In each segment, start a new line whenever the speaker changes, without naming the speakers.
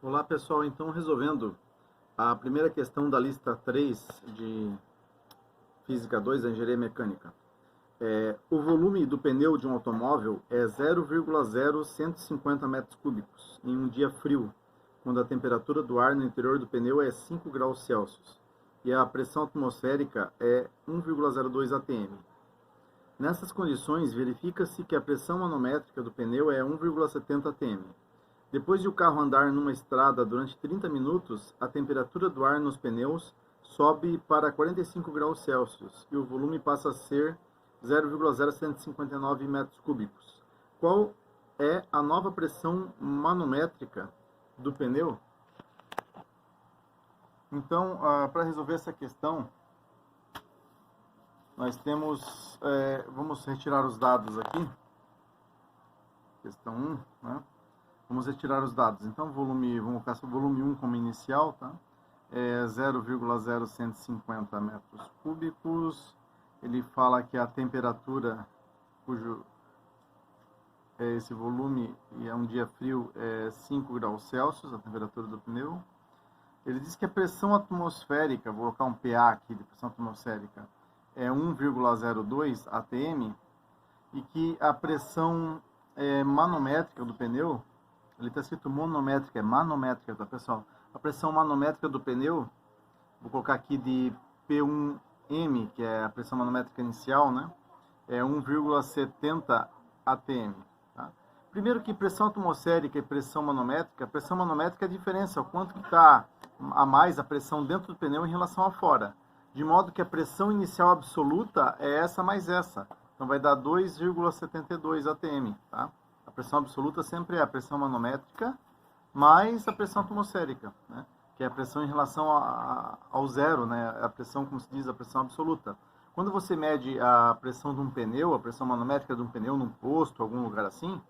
Olá pessoal, então resolvendo a primeira questão da lista 3 de Física 2 da Engenharia Mecânica. O volume do pneu de um automóvel é 0,0150 metros cúbicos em um dia frio, quando a temperatura do ar no interior do pneu é 5 graus Celsius e a pressão atmosférica é 1,02 atm. Nessas condições, verifica-se que a pressão manométrica do pneu é 1,70 atm. Depois de o carro andar numa estrada durante 30 minutos, a temperatura do ar nos pneus sobe para 45 graus Celsius e o volume passa a ser 0,0159 metros cúbicos. Qual é a nova pressão manométrica do pneu? Então, para resolver essa questão, nós temos, vamos retirar os dados aqui. Questão 1, né? Vamos retirar os dados. Então, vamos colocar o volume 1 como inicial, tá? É 0,0150 metros cúbicos. Ele fala que a temperatura, cujo é esse volume, e é um dia frio, é 5 graus Celsius, a temperatura do pneu. Ele diz que a pressão atmosférica, vou colocar um PA aqui de pressão atmosférica, é 1,02 atm, e que a pressão manométrica do pneu, ele está escrito monométrica, é manométrica, tá, pessoal? A pressão manométrica do pneu, vou colocar aqui de P1M, que é a pressão manométrica inicial, né? É 1,70 atm. Tá? Primeiro que pressão atmosférica e pressão manométrica é a diferença, o quanto que está a mais a pressão dentro do pneu em relação a fora. De modo que a pressão inicial absoluta é essa mais essa. Então vai dar 2,72 atm, tá? A pressão absoluta sempre é a pressão manométrica mais a pressão atmosférica, né? Que é a pressão em relação ao zero, né? A pressão, como se diz, a pressão absoluta. Quando você mede a pressão de um pneu, a pressão manométrica de um pneu num posto, algum lugar assim,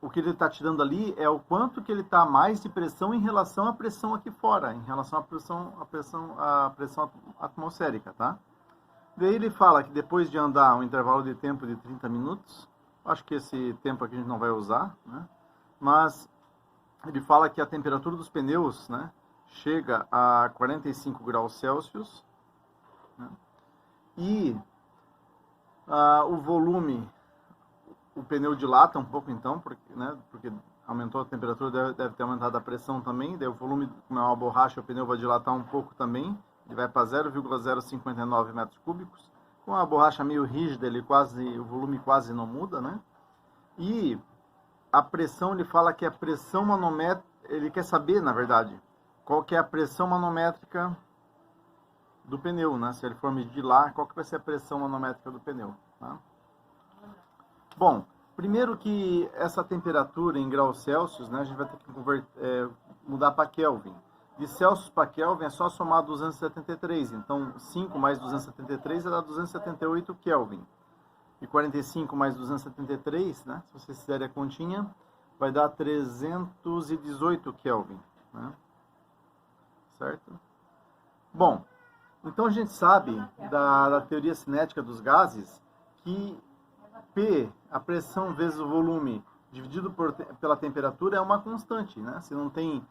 o que ele está te dando ali é o quanto que ele está mais de pressão em relação à pressão aqui fora, em relação à pressão atmosférica, tá? Daí ele fala que depois de andar um intervalo de tempo de 30 minutos, acho que esse tempo aqui a gente não vai usar, né? Mas ele fala que a temperatura dos pneus, né, chega a 45 graus Celsius, né? E o volume, o pneu dilata um pouco então, porque aumentou a temperatura, deve ter aumentado a pressão também, daí o volume, como é uma borracha, o pneu vai dilatar um pouco também, ele vai para 0,059 metros cúbicos. Com a borracha meio rígida, o volume quase não muda, né? E a pressão, ele fala que a pressão manométrica, ele quer saber, na verdade, qual que é a pressão manométrica do pneu, né? Se ele for medir lá, qual que vai ser a pressão manométrica do pneu, tá? Bom, primeiro que essa temperatura em graus Celsius, né, a gente vai ter que mudar para Kelvin. De Celsius para Kelvin é só somar 273, então 5 mais 273 dá 278 Kelvin. E 45 mais 273, né, se vocês fizerem a continha, vai dar 318 Kelvin, né? Certo? Bom, então a gente sabe da teoria cinética dos gases que P, a pressão vezes o volume, dividido pela temperatura, é uma constante, né? Se não tem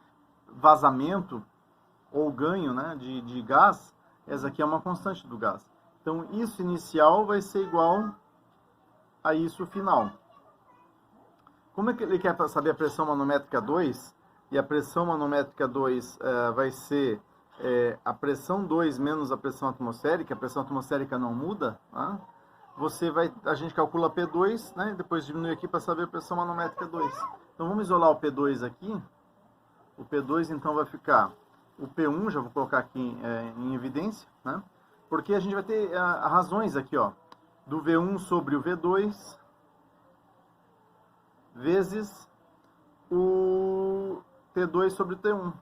vazamento ou ganho, né, de gás, essa aqui é uma constante do gás. Então, isso inicial vai ser igual a isso final. Como é que ele quer saber a pressão manométrica 2? E a pressão manométrica 2 vai ser a pressão 2 menos a pressão atmosférica. A pressão atmosférica não muda, né? A gente calcula P2, né? Depois diminui aqui para saber a pressão manométrica 2. Então, vamos isolar o P2 aqui. O P2, então, vai ficar o P1, já vou colocar aqui em evidência, né? Porque a gente vai ter razões aqui, ó, do V1 sobre o V2 vezes o T2 sobre o T1.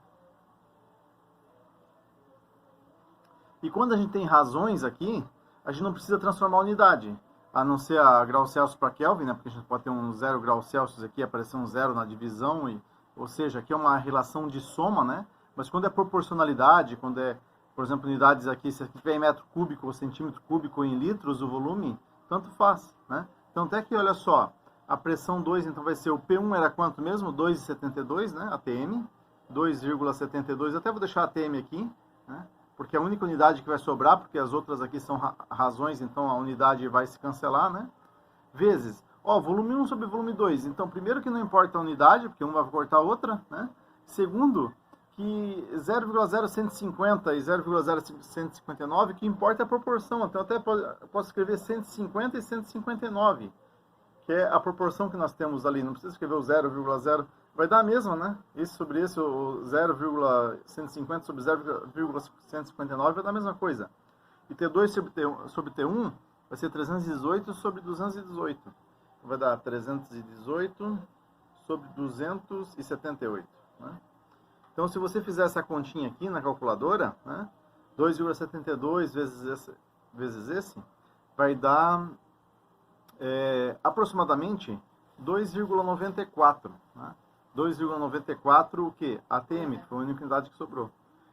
E quando a gente tem razões aqui, a gente não precisa transformar a unidade, a não ser a graus Celsius para Kelvin, né? Porque a gente pode ter um 0 graus Celsius aqui, aparecer um 0 na divisão, ou seja, aqui é uma relação de soma, né? Mas quando é proporcionalidade, quando é, por exemplo, unidades aqui, se aqui tiver em metro cúbico ou centímetro cúbico ou em litros o volume, tanto faz, né? Então até que, olha só, A pressão 2, então, vai ser o P1 era quanto mesmo? 2,72, né? ATM. 2,72. Até vou deixar a ATM aqui, né? Porque é a única unidade que vai sobrar, porque as outras aqui são razões, então a unidade vai se cancelar, né? Vezes, volume 1 sobre volume 2. Então, primeiro que não importa a unidade, porque um vai cortar a outra, né? Segundo, que 0,0150 e 0,0159, o que importa é a proporção. Então, até posso escrever 150 e 159, que é a proporção que nós temos ali. Não precisa escrever o 0,0. Vai dar a mesma, né? Isso sobre isso, o 0,150 sobre 0,159 vai dar a mesma coisa. E T2 sobre T1 vai ser 318 sobre 218. Vai dar 318 sobre 278. Né? Então, se você fizer essa continha aqui na calculadora, né? 2,72 vezes esse, vai dar aproximadamente 2,94. Né? 2,94 o que? ATM, que foi a única unidade que sobrou.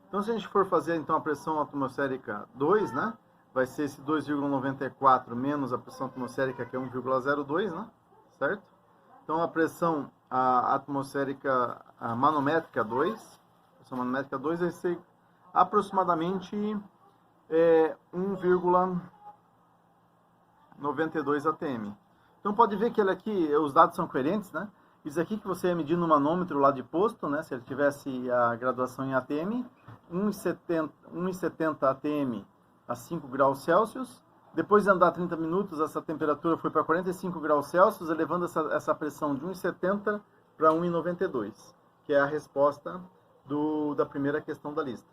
Então, se a gente for fazer então a pressão atmosférica 2, né? Vai ser esse 2,94 menos a pressão atmosférica, que é 1,02, né? Certo? Então, a pressão atmosférica manométrica 2, pressão manométrica 2 vai ser aproximadamente 1,92 ATM. Então, pode ver que aqui, os dados são coerentes, né? Isso aqui que você ia medir no manômetro lá de posto, né? Se ele tivesse a graduação em ATM, 1,70 ATM a 5 graus Celsius. Depois de andar 30 minutos, essa temperatura foi para 45 graus Celsius, elevando essa pressão de 1,70 para 1,92, que é a resposta da primeira questão da lista.